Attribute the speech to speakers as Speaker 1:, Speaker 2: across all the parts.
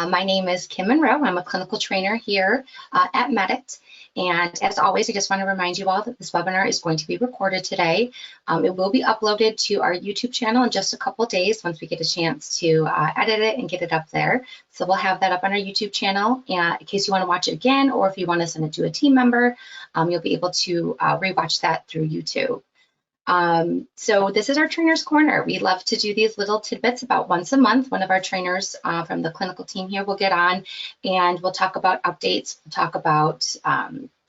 Speaker 1: My name is Kim Munro. I'm a clinical trainer here at Medit. And as always, I just want to remind you all that this webinar is going to be recorded today. It will be uploaded to our YouTube channel in just a couple days once we get a chance to edit it and get it up there. So we'll have that up on our YouTube channel in case you want to watch it again, or if you want to send it to a team member, you'll be able to rewatch that through YouTube. So this is our Trainer's Corner. We love to do these little tidbits about once a month. One of our trainers from the clinical team here will get on and we'll talk about updates. We'll talk about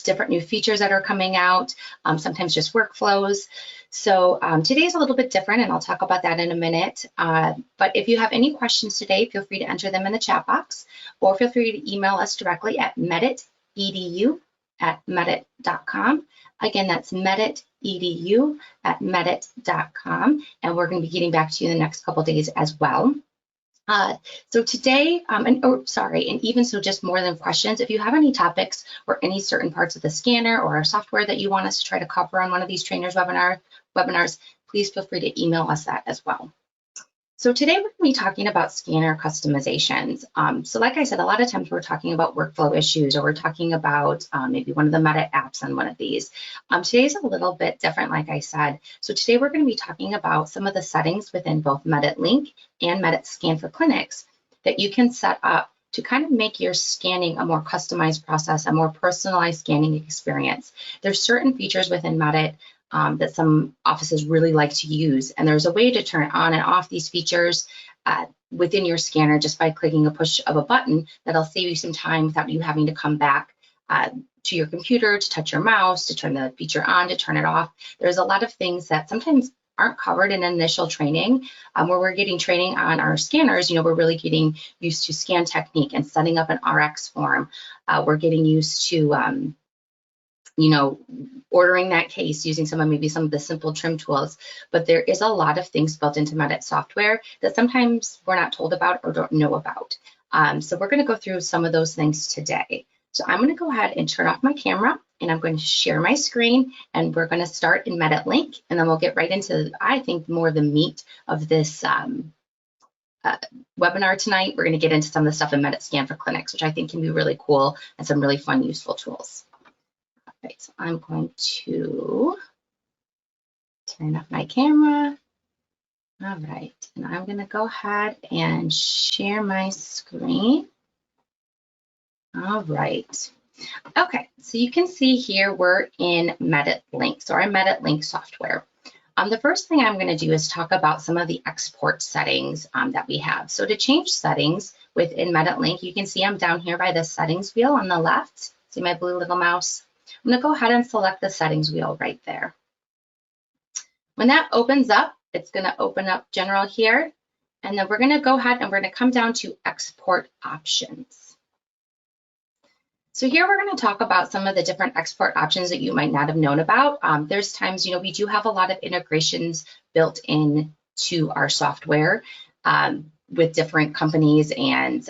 Speaker 1: different new features that are coming out, sometimes just workflows. So today's a little bit different and I'll talk about that in a minute. But if you have any questions today, feel free to enter them in the chat box or feel free to email us directly at medit.edu@medit.com. Again, that's medit.edu@medit.com, and we're going to be getting back to you in the next couple of days as well. So today, and even so, just more than questions, if you have any topics or any certain parts of the scanner or our software that you want us to try to cover on one of these trainers webinars, please feel free to email us that as well. So today we're going to be talking about scanner customizations. So like I said, a lot of times we're talking about workflow issues or we're talking about maybe one of the Medit apps on one of these. Today's a little bit different, like I said. So today we're going to be talking about some of the settings within both Medit Link and Medit Scan for Clinics that you can set up to kind of make your scanning a more customized process, a more personalized scanning experience. There's certain features within Medit that some offices really like to use. And there's a way to turn on and off these features within your scanner just by clicking a push of a button that'll save you some time without you having to come back to your computer to touch your mouse, to turn the feature on, to turn it off. There's a lot of things that sometimes aren't covered in initial training. Where we're getting training on our scanners, we're really getting used to scan technique and setting up an RX form. We're getting used to ordering that case using maybe some of the simple trim tools, but there is a lot of things built into Medit software that sometimes we're not told about or don't know about. So we're going to go through some of those things today. So I'm going to go ahead and turn off my camera and I'm going to share my screen and we're going to start in Medit Link and then we'll get right into, I think, more of the meat of this webinar tonight. We're going to get into some of the stuff in Medit Scan for Clinics, which I think can be really cool and some really fun, useful tools. Right, so I'm going to turn off my camera. All right, and I'm going to go ahead and share my screen. All right. Okay, so you can see here we're in Medit Link, so our Medit Link software. The first thing I'm going to do is talk about some of the export settings that we have. So to change settings within Medit Link, you can see I'm down here by the settings wheel on the left. See my blue little mouse? I'm going to go ahead and select the settings wheel right there. When that opens up, it's going to open up general here, and then we're going to go ahead and we're going to come down to export options. So here we're going to talk about some of the different export options that you might not have known about. There's times, we do have a lot of integrations built into our software with different companies, and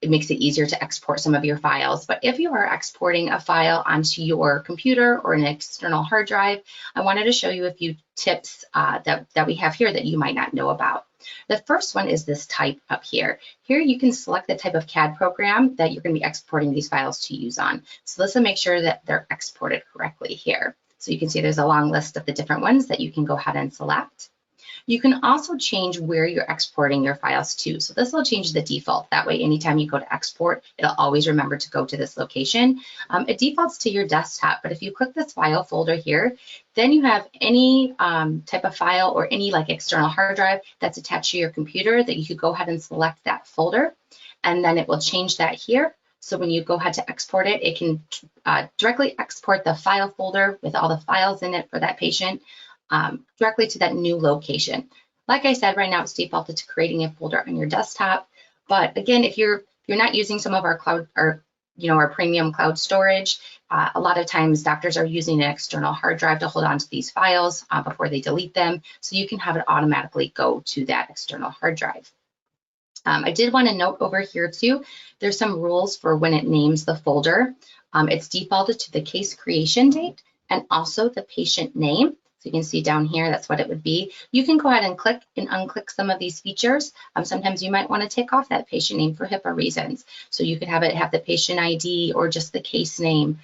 Speaker 1: it makes it easier to export some of your files. But if you are exporting a file onto your computer or an external hard drive, I wanted to show you a few tips that we have here that you might not know about. The first one is this type up here. Here you can select the type of CAD program that you're going to be exporting these files to use on. So this will make sure that they're exported correctly here. So you can see there's a long list of the different ones that you can go ahead and select. You can also change where you're exporting your files to. So this will change the default. That way, anytime you go to export, it'll always remember to go to this location. It defaults to your desktop, but if you click this file folder here, then you have any type of file or any external hard drive that's attached to your computer that you could go ahead and select that folder, and then it will change that here. So when you go ahead to export it, it can directly export the file folder with all the files in it for that patient directly to that new location. Like I said, right now it's defaulted to creating a folder on your desktop. But again, if you're not using some of our cloud or our premium cloud storage, a lot of times doctors are using an external hard drive to hold on to these files before they delete them. So you can have it automatically go to that external hard drive. I did want to note over here too, there's some rules for when it names the folder. It's defaulted to the case creation date and also the patient name. So you can see down here, that's what it would be. You can go ahead and click and unclick some of these features. Sometimes you might want to take off that patient name for HIPAA reasons. So you could have it have the patient ID or just the case name,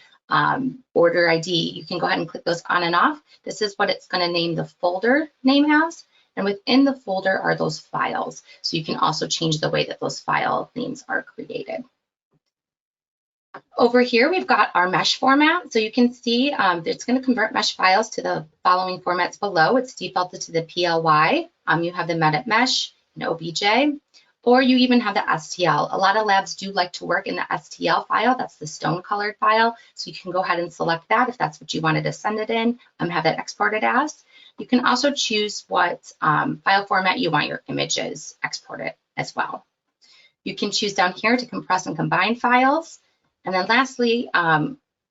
Speaker 1: order ID. You can go ahead and click those on and off. This is what it's going to name the folder name as. And within the folder are those files. So you can also change the way that those file names are created. Over here, we've got our mesh format. So you can see it's going to convert mesh files to the following formats below. It's defaulted to the PLY. You have the Medit mesh and OBJ, or you even have the STL. A lot of labs do like to work in the STL file. That's the stone colored file. So you can go ahead and select that if that's what you wanted to send it in, have it exported as. You can also choose what file format you want your images exported as well. You can choose down here to compress and combine files. And then lastly,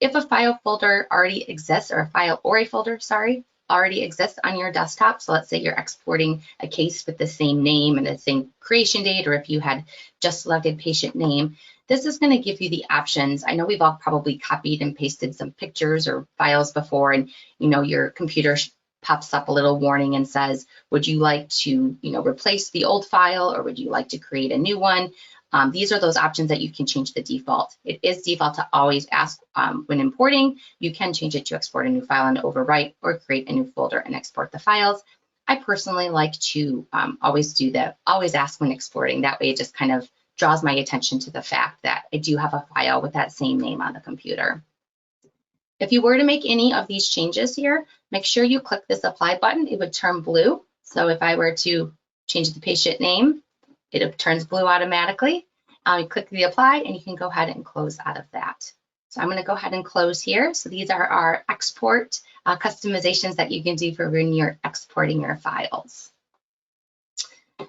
Speaker 1: if a file folder already exists, or a file or a folder, sorry, already exists on your desktop, so let's say you're exporting a case with the same name and the same creation date, or if you had just selected patient name, this is going to give you the options. I know we've all probably copied and pasted some pictures or files before, and your computer pops up a little warning and says, would you like to replace the old file, or would you like to create a new one? These are those options that you can change the default. It is default to always ask when importing. You can change it to export a new file and overwrite, or create a new folder and export the files. I personally like to always ask when exporting. That way it just kind of draws my attention to the fact that I do have a file with that same name on the computer. If you were to make any of these changes here, make sure you click this apply button. It would turn blue. So if I were to change the patient name, it turns blue automatically. You click the apply and you can go ahead and close out of that. So I'm going to go ahead and close here. So these are our export customizations that you can do for when you're exporting your files.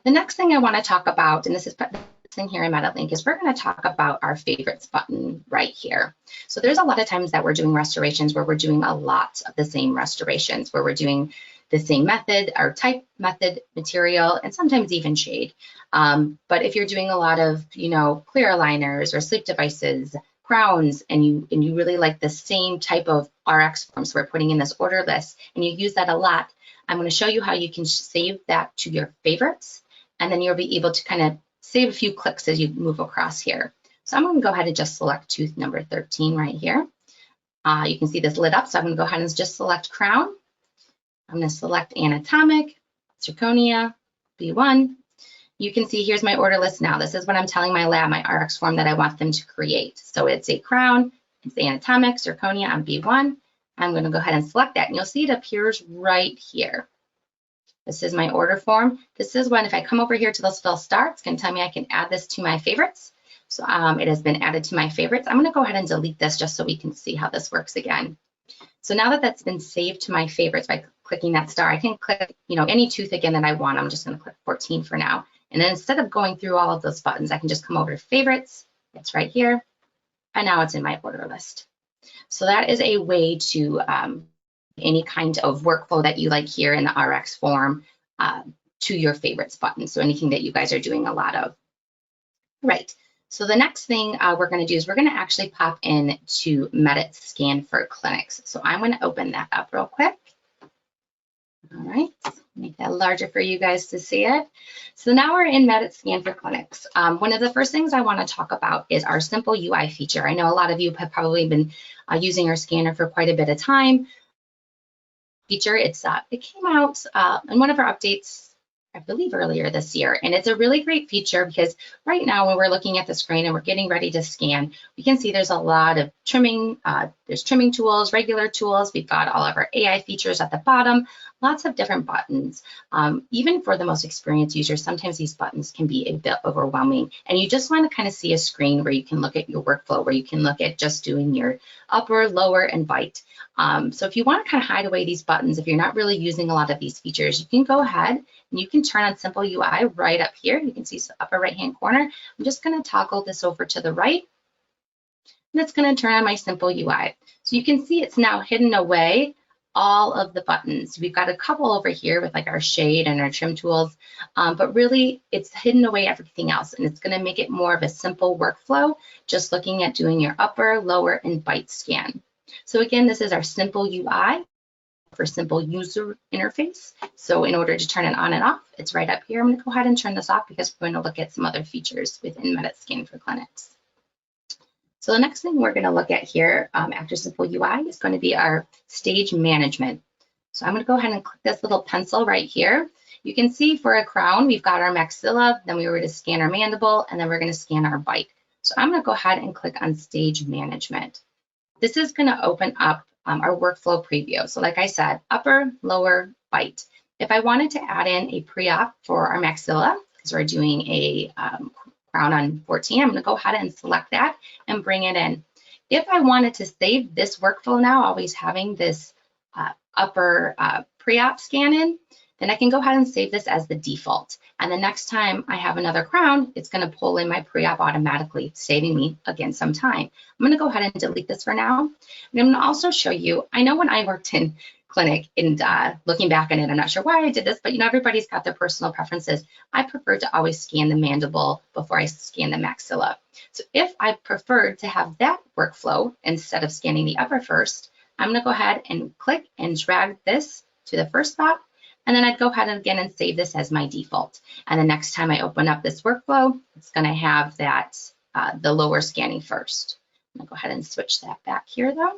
Speaker 1: The next thing I want to talk about, and this is thing here in MeditLink, is we're going to talk about our favorites button right here. So there's a lot of times that we're doing restorations where we're doing a lot of the same restorations, where we're doing the same method or type, method, material, and sometimes even shade. But if you're doing a lot of, clear aligners or sleep devices, crowns, and you really like the same type of RX forms, so we're putting in this order list, and you use that a lot, I'm going to show you how you can save that to your favorites, and then you'll be able to kind of save a few clicks as you move across here. So I'm going to go ahead and just select tooth number 13 right here. You can see this lit up, so I'm going to go ahead and just select crown. I'm going to select anatomic, zirconia, B1. You can see here's my order list now. This is what I'm telling my lab, my RX form that I want them to create. So it's a crown, it's anatomic, zirconia on B1. I'm going to go ahead and select that, and you'll see it appears right here. This is my order form. This is when, if I come over here to this fill star, it's going to tell me I can add this to my favorites. So it has been added to my favorites. I'm going to go ahead and delete this just so we can see how this works again. So now that that's been saved to my favorites by clicking that star, I can click, any tooth again that I want. I'm just going to click 14 for now. And then instead of going through all of those buttons, I can just come over to favorites. It's right here. And now it's in my order list. So that is a way to any kind of workflow that you like here in the RX form to your favorites button. So anything that you guys are doing a lot of. Right. So the next thing we're going to do is we're going to actually pop in to Medit Scan for Clinics. So I'm going to open that up real quick. All right, make that larger for you guys to see it. So now we're in Medit Scan for Clinics. One of the first things I want to talk about is our simple UI feature. I know a lot of you have probably been using our scanner for quite a bit of time. Feature, it came out in one of our updates, I believe earlier this year, and it's a really great feature because right now when we're looking at the screen and we're getting ready to scan, we can see there's a lot of trimming. There's trimming tools, regular tools. We've got all of our AI features at the bottom, lots of different buttons. Even for the most experienced users, sometimes these buttons can be a bit overwhelming, and you just want to kind of see a screen where you can look at your workflow, where you can look at just doing your upper, lower, and bite. So if you want to kind of hide away these buttons, if you're not really using a lot of these features, you can go ahead and you can turn on Simple UI right up here. You can see the upper right-hand corner. I'm just going to toggle this over to the right, and it's going to turn on my Simple UI. So you can see it's now hidden away all of the buttons. We've got a couple over here with like our shade and our trim tools, but really it's hidden away everything else, and it's going to make it more of a simple workflow, just looking at doing your upper, lower, and bite scan. So again, this is our simple UI. for simple user interface. So in order to turn it on and off, it's right up here. I'm going to go ahead and turn this off because we're going to look at some other features within Medit Scan for Clinics. So the next thing we're going to look at here after Simple UI is going to be our stage management. So I'm going to go ahead and click this little pencil right here. You can see for a crown, we've got our maxilla, then we were to scan our mandible, and then we're going to scan our bite. So I'm going to go ahead and click on stage management. This is going to open up our workflow preview. So like I said, upper, lower, bite. If I wanted to add in a pre-op for our maxilla, because we're doing a crown on 14, I'm going to go ahead and select that and bring it in. If I wanted to save this workflow now, always having this upper pre-op scan in, then I can go ahead and save this as the default. And the next time I have another crown, it's going to pull in my pre-op automatically, saving me, again, some time. I'm going to go ahead and delete this for now. And I'm going to also show you, I know when I worked in clinic and looking back on it, I'm not sure why I did this, but you know, everybody's got their personal preferences. I prefer to always scan the mandible before I scan the maxilla. So if I preferred to have that workflow instead of scanning the upper first, I'm going to go ahead and click and drag this to the first spot. And then I'd go ahead and again and save this as my default. And the next time I open up this workflow, it's going to have that the lower scanning first. I'm going to go ahead and switch that back here though.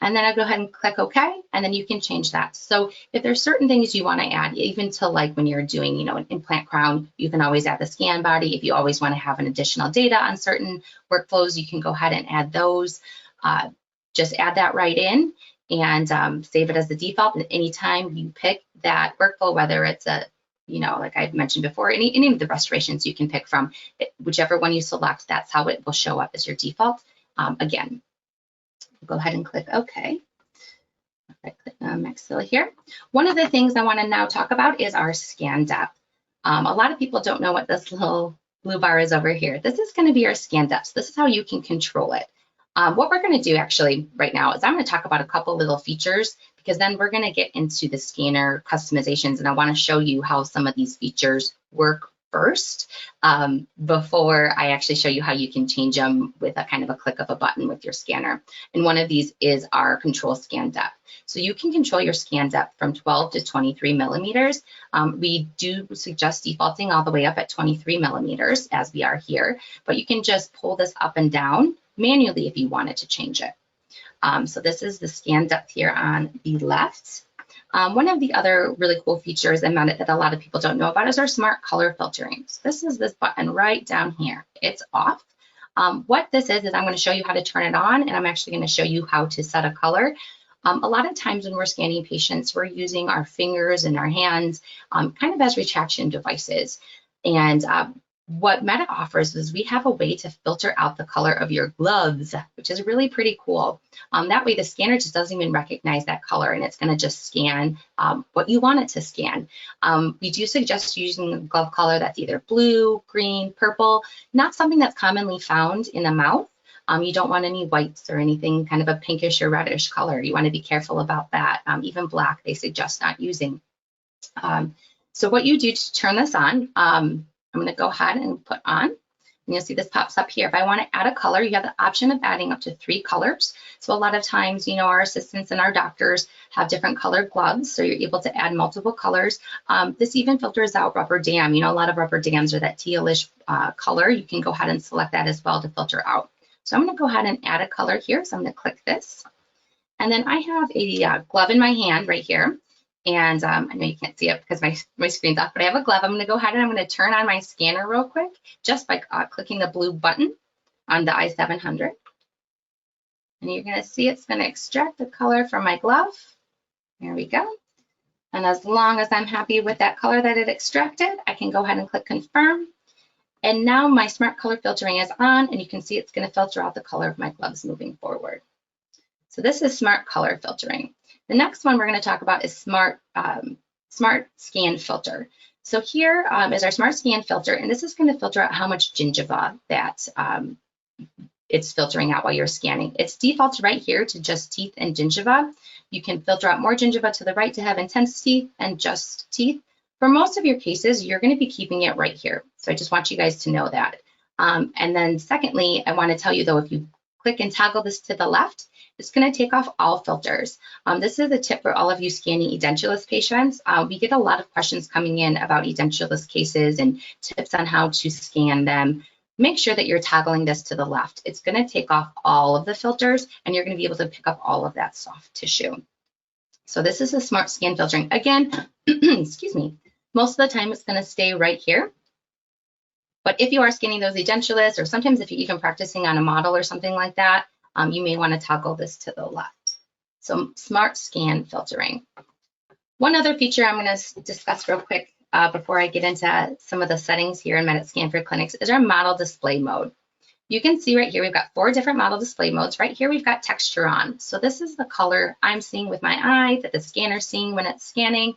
Speaker 1: And then I'll go ahead and click OK, and then you can change that. So if there's certain things you want to add, even to like when you're doing, you know, an implant crown, you can always add the scan body. If you always want to have an additional data on certain workflows, you can go ahead and add those. Just add that right in and save it as the default. And anytime you pick that workflow, whether it's a, you know, like I've mentioned before, any of the restorations you can pick from, whichever one you select, that's how it will show up as your default. Again, go ahead and click OK. Right, click maxilla here. One of the things I want to now talk about is our scan depth. A lot of people don't know what this little blue bar is over here. This is going to be our scan depth. So this is how you can control it. What we're going to do actually right now is I'm going to talk about a couple little features because then we're going to get into the scanner customizations, and I want to show you how some of these features work first before I actually show you how you can change them with a kind of a click of a button with your scanner. And one of these is our control scan depth. So you can control your scan depth from 12 to 23 millimeters. We do suggest defaulting all the way up at 23 millimeters as we are here, but you can just pull this up and down manually if you wanted to change it. So this is the scan depth here on the left. One of the other really cool features in Medit that a lot of people don't know about is our smart color filtering. So this is this button right down here. It's off. What this is I'm going to show you how to turn it on, and I'm actually going to show you how to set a color. A lot of times when we're scanning patients, we're using our fingers and our hands kind of as retraction devices. And what Medit offers is we have a way to filter out the color of your gloves, which is really pretty cool. That way the scanner just doesn't even recognize that color, and it's going to just scan what you want it to scan. We do suggest using a glove color that's either blue, green, purple, not something that's commonly found in the mouth. You don't want any whites or anything kind of a pinkish or reddish color. You want to be careful about that. Even black, they suggest not using. So what you do to turn this on, I'm going to go ahead and put on, and you'll see this pops up here. If I want to add a color, you have the option of adding up to 3 colors. So a lot of times, you know, our assistants and our doctors have different colored gloves, so you're able to add multiple colors. This even filters out rubber dam. You know, a lot of rubber dams are that tealish color. You can go ahead and select that as well to filter out. So I'm going to go ahead and add a color here. So I'm going to click this. And then I have a glove in my hand right here. And I know you can't see it because my screen's off, but I have a glove. I'm going to go ahead and I'm going to turn on my scanner real quick just by clicking the blue button on the i700. And you're going to see it's going to extract the color from my glove. There we go. And as long as I'm happy with that color that it extracted, I can go ahead and click confirm. And now my smart color filtering is on, and you can see it's going to filter out the color of my gloves moving forward. So this is smart color filtering. The next one we're going to talk about is smart scan filter. So here is our smart scan filter, and this is going to filter out how much gingiva that it's filtering out while you're scanning. It's defaults right here to just teeth and gingiva. You can filter out more gingiva to the right to have intense teeth and just teeth. For most of your cases, you're going to be keeping it right here. So I just want you guys to know that. And then secondly, I want to tell you though, if you click and toggle this to the left, it's going to take off all filters. This is a tip for all of you scanning edentulous patients. We get a lot of questions coming in about edentulous cases and tips on how to scan them. Make sure that you're toggling this to the left. It's going to take off all of the filters, and you're going to be able to pick up all of that soft tissue. So this is a smart scan filtering. Again, excuse me, most of the time it's going to stay right here. But if you are scanning those edentulous, or sometimes if you're even practicing on a model or something like that, you may want to toggle this to the left. So smart scan filtering. One other feature I'm going to discuss real quick before I get into some of the settings here in Medit Scan for Clinics is our model display mode. You can see right here, we've got 4 different model display modes. Right here, we've got texture on. So this is the color I'm seeing with my eye, that the scanner's seeing when it's scanning.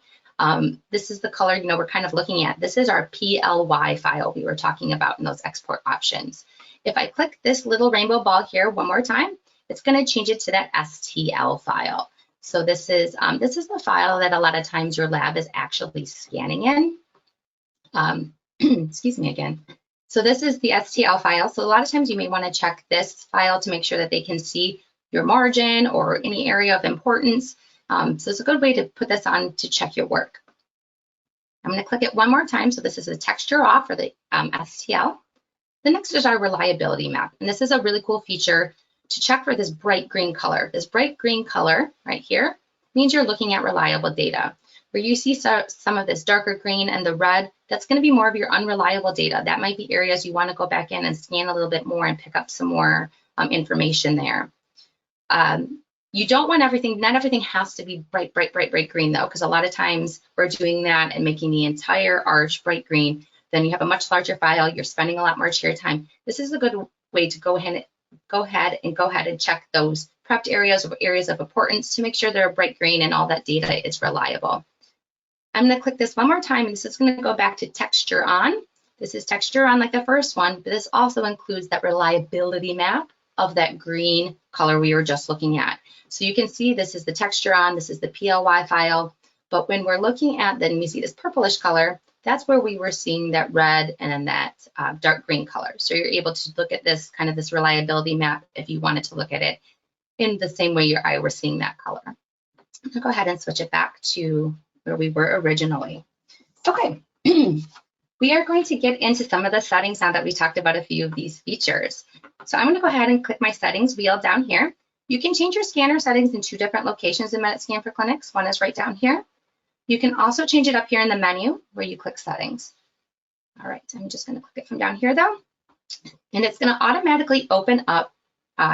Speaker 1: This is the color, we're kind of looking at. This is our PLY file we were talking about in those export options. If I click this little rainbow ball here one more time, it's going to change it to that STL file. So this is the file that a lot of times your lab is actually scanning in. Excuse me again. So this is the STL file. So a lot of times you may want to check this file to make sure that they can see your margin or any area of importance. So it's a good way to put this on to check your work. I'm going to click it one more time. So this is the texture off for the STL. The next is our reliability map. And this is a really cool feature to check for this bright green color. This bright green color right here means you're looking at reliable data. Where you see some of this darker green and the red, that's going to be more of your unreliable data. That might be areas you want to go back in and scan a little bit more and pick up some more information there. You don't want everything, not everything has to be bright green though, because a lot of times we're doing that and making the entire arch bright green. Then you have a much larger file, you're spending a lot more chair time. This is a good way to go ahead and check those prepped areas or areas of importance to make sure they're bright green and all that data is reliable. I'm going to click this one more time, and this is going to go back to texture on. This is texture on like the first one, but this also includes that reliability map of that green color we were just looking at. So you can see this is the texture on, this is the PLY file, but when we're looking at, then you see this purplish color, that's where we were seeing that red and then that dark green color. So you're able to look at this kind of this reliability map if you wanted to look at it in the same way your eye was seeing that color. I'm going to go ahead and switch it back to where we were originally. Okay, we are going to get into some of the settings now that we talked about a few of these features. So I'm going to go ahead and click my settings wheel down here. You can change your scanner settings in 2 different locations in Medit Scan for Clinics. One is right down here. You can also change it up here in the menu where you click settings. All right, I'm just going to click it from down here though, and it's going to automatically open up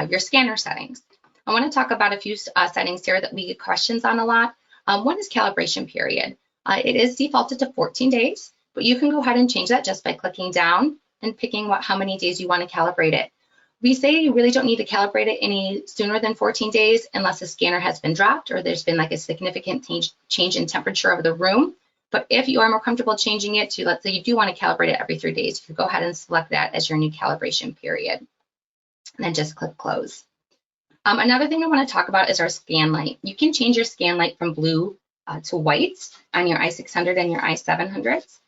Speaker 1: your scanner settings. I want to talk about a few settings here that we get questions on a lot. One is calibration period. It is defaulted to 14 days, but you can go ahead and change that just by clicking down and picking how many days you want to calibrate it. We say you really don't need to calibrate it any sooner than 14 days unless the scanner has been dropped or there's been like a significant change in temperature of the room. But if you are more comfortable changing it to, let's say you do want to calibrate it every 3 days, you can go ahead and select that as your new calibration period. And then just click close. Another thing I want to talk about is our scan light. You can change your scan light from blue to white on your i600 and your i700s.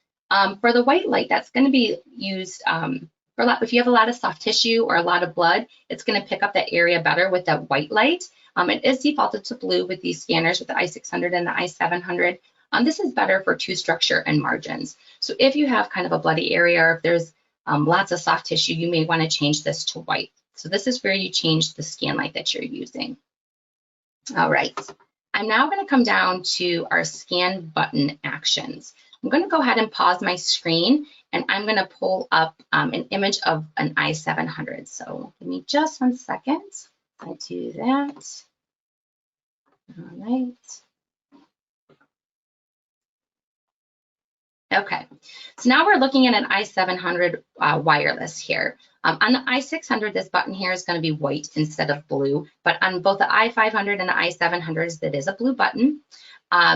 Speaker 1: For the white light, that's going to be used for a lot. If you have a lot of soft tissue or a lot of blood, it's going to pick up that area better with that white light. It is defaulted to blue with these scanners with the i600 and the i700. This is better for tooth structure and margins. So if you have kind of a bloody area or if there's lots of soft tissue, you may want to change this to white. So this is where you change the scan light that you're using. All right, I'm now going to come down to our scan button actions. I'm going to go ahead and pause my screen, and I'm going to pull up an image of an i700. So give me just 1 second. I do that. All right. Okay, so now we're looking at an i700 wireless here. On the i600, this button here is going to be white instead of blue, but on both the i500 and the i700s, that is a blue button.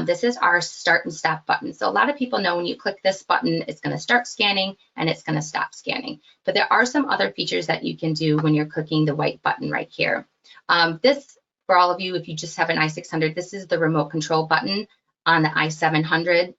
Speaker 1: This is our start and stop button. So a lot of people know when you click this button, it's going to start scanning and it's going to stop scanning. But there are some other features that you can do when you're clicking the white button right here. This, for all of you, if you just have an i600, this is the remote control button on the i700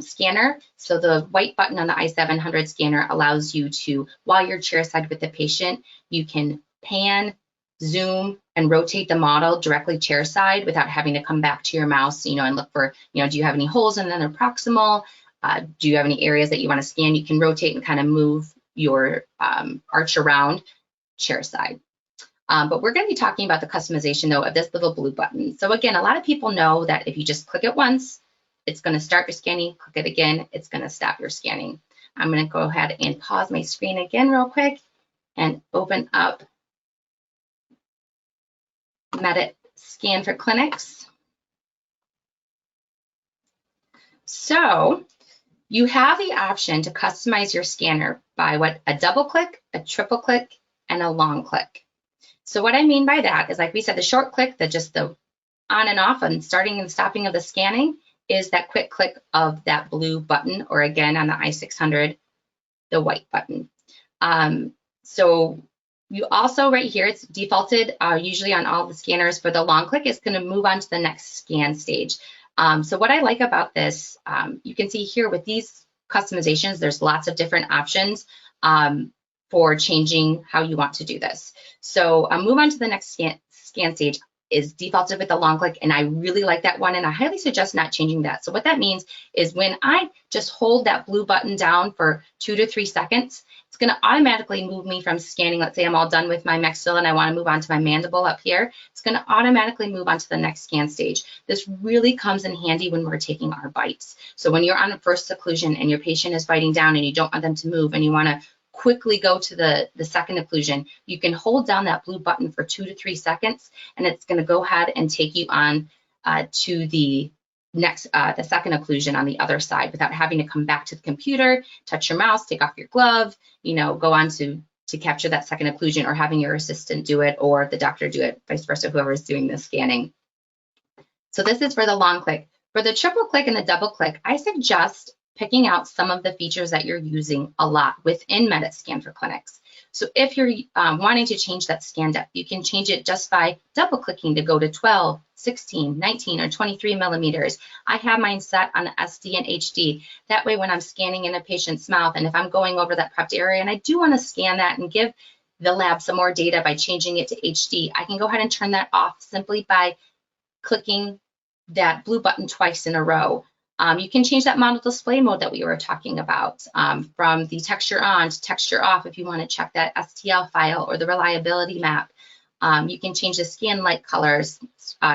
Speaker 1: scanner. So the white button on the i700 scanner allows you to, while you're chairside with the patient, you can pan zoom and rotate the model directly chair side without having to come back to your mouse, and look for, do you have any holes in the proximal? Do you have any areas that you want to scan? You can rotate and kind of move your arch around chair side. But we're going to be talking about the customization, though, of this little blue button. So again, a lot of people know that if you just click it once, it's going to start your scanning. Click it again, it's going to stop your scanning. I'm going to go ahead and pause my screen again real quick and open up Medit Scan for Clinics. So you have the option to customize your scanner by a double click, a triple click, and a long click. So what I mean by that is, like we said, the short click, just the on and off and starting and stopping of the scanning, is that quick click of that blue button, or again on the i600, the white button. So you also right here, it's defaulted usually on all the scanners for the long click. It's going to move on to the next scan stage. So what I like about this, you can see here with these customizations, there's lots of different options for changing how you want to do this. So move on to the next scan stage is defaulted with the long click, and I really like that one, and I highly suggest not changing that. So what that means is when I just hold that blue button down for 2 to 3 seconds, it's going to automatically move me from scanning. Let's say I'm all done with my maxilla and I want to move on to my mandible up here. It's going to automatically move on to the next scan stage. This really comes in handy when we're taking our bites. So when you're on a first occlusion and your patient is biting down and you don't want them to move and you want to quickly go to the second occlusion, you can hold down that blue button for 2 to 3 seconds, and it's going to go ahead and take you on to the next, the second occlusion on the other side without having to come back to the computer, touch your mouse, take off your glove, go on to capture that second occlusion, or having your assistant do it or the doctor do it, vice versa, whoever is doing the scanning. So this is for the long click. For the triple click and the double click, I suggest picking out some of the features that you're using a lot within Medit Scan for Clinics. So if you're wanting to change that scan depth, you can change it just by double clicking to go to 12, 16, 19, or 23 millimeters. I have mine set on SD and HD. That way when I'm scanning in a patient's mouth, and if I'm going over that prepped area and I do want to scan that and give the lab some more data by changing it to HD, I can go ahead and turn that off simply by clicking that blue button twice in a row. You can change that model display mode that we were talking about from the texture on to texture off if you want to check that STL file or the reliability map. You can change the scan light colors,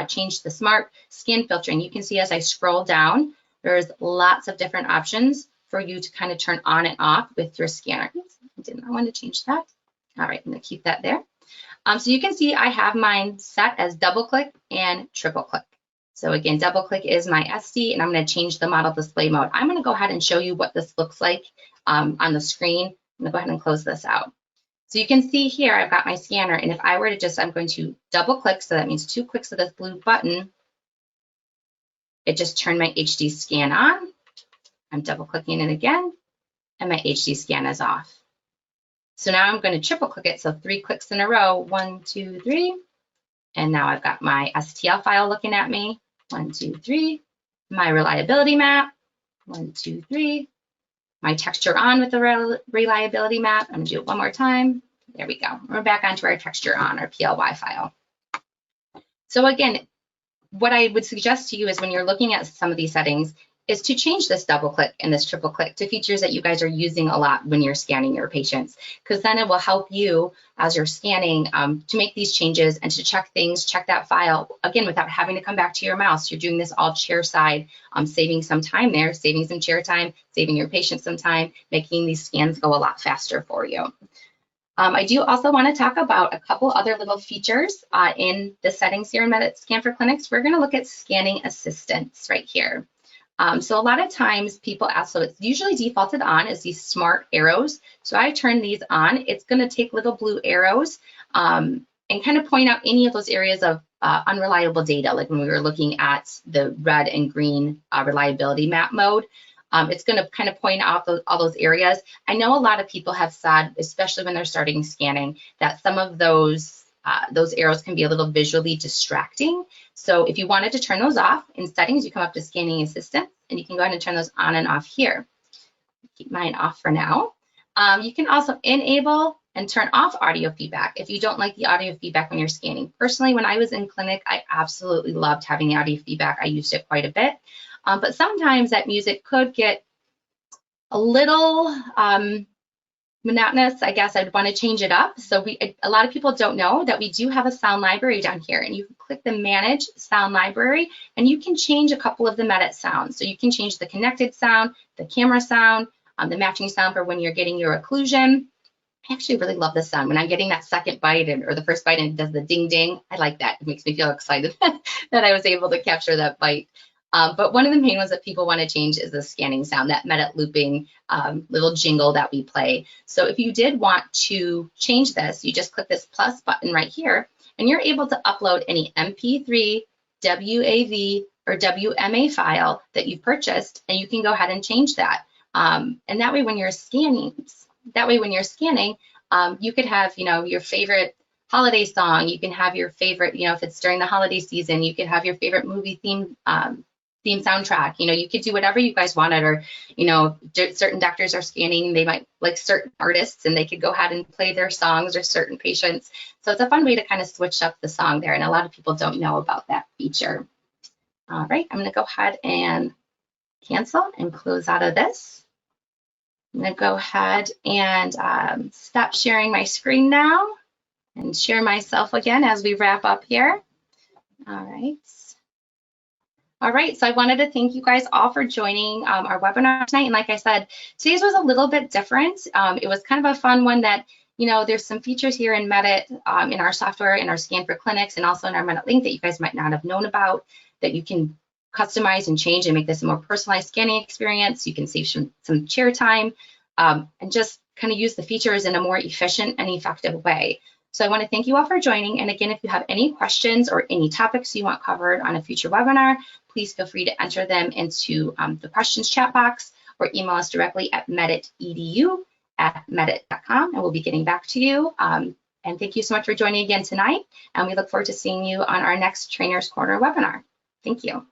Speaker 1: change the smart skin filtering. You can see as I scroll down, there's lots of different options for you to kind of turn on and off with your scanner. Oops, I did not want to change that. All right, I'm going to keep that there. So you can see I have mine set as double click and triple click. So again, double click is my SD, and I'm going to change the model display mode. I'm going to go ahead and show you what this looks like on the screen. I'm going to go ahead and close this out. So you can see here I've got my scanner, and if I were to just, I'm going to double click, so that means 2 clicks of this blue button. It just turned my HD scan on. I'm double clicking it again, and my HD scan is off. So now I'm going to triple click it, so 3 clicks in a row, 1, 2, 3. And now I've got my STL file looking at me. 1, 2, 3. My reliability map. 1, 2, 3. My texture on with the reliability map. I'm going to do it one more time. There we go. We're back onto our texture on, our PLY file. So again, what I would suggest to you is when you're looking at some of these settings is to change this double click and this triple click to features that you guys are using a lot when you're scanning your patients, because then it will help you as you're scanning to make these changes and to check things, check that file, again, without having to come back to your mouse. You're doing this all chair side, saving some time there, saving some chair time, saving your patient some time, making these scans go a lot faster for you. I do also want to talk about a couple other little features in the settings here in Medit Scan for Clinics. We're going to look at scanning assistance right here. So a lot of times people ask, so it's usually defaulted on as these smart arrows. So I turn these on. It's going to take little blue arrows and kind of point out any of those areas of unreliable data, like when we were looking at the red and green reliability map mode. It's going to kind of point out all those areas. I know a lot of people have said, especially when they're starting scanning, that some of those arrows can be a little visually distracting. So if you wanted to turn those off, in settings, you come up to scanning assistance, and you can go ahead and turn those on and off here. Keep mine off for now. You can also enable and turn off audio feedback if you don't like the audio feedback when you're scanning. Personally, when I was in clinic, I absolutely loved having the audio feedback. I used it quite a bit, but sometimes that music could get a little monotonous. I guess I'd want to change it up. So a lot of people don't know that we do have a sound library down here, and you can click the Manage Sound Library, and you can change a couple of the Medit sounds. So you can change the connected sound, the camera sound, the matching sound for when you're getting your occlusion. I actually really love this sound when I'm getting that second bite or the first bite and it does the ding ding. I like that. It makes me feel excited that I was able to capture that bite. But one of the main ones that people want to change is the scanning sound, that Medit looping little jingle that we play. So if you did want to change this, you just click this plus button right here, and you're able to upload any MP3, WAV, or WMA file that you've purchased, and you can go ahead and change that. And that way when you're scanning, you could have, your favorite holiday song. You can have your favorite, if it's during the holiday season, you could have your favorite movie theme soundtrack. You could do whatever you guys wanted, or, certain doctors are scanning, they might like certain artists and they could go ahead and play their songs, or certain patients. So it's a fun way to kind of switch up the song there. And a lot of people don't know about that feature. All right, I'm gonna go ahead and cancel and close out of this. I'm going to go ahead and stop sharing my screen now and share myself again as we wrap up here. All right. All right, so I wanted to thank you guys all for joining our webinar tonight. And like I said, today's was a little bit different. It was kind of a fun one that, there's some features here in Medit, in our software, in our Scan for Clinics, and also in our Medit link that you guys might not have known about, that you can customize and change and make this a more personalized scanning experience. You can save some chair time and just kind of use the features in a more efficient and effective way. So I want to thank you all for joining. And again, if you have any questions or any topics you want covered on a future webinar, please feel free to enter them into the questions chat box, or email us directly at meditedu@medit.com, and we'll be getting back to you. And thank you so much for joining again tonight. And we look forward to seeing you on our next Trainers Corner webinar. Thank you.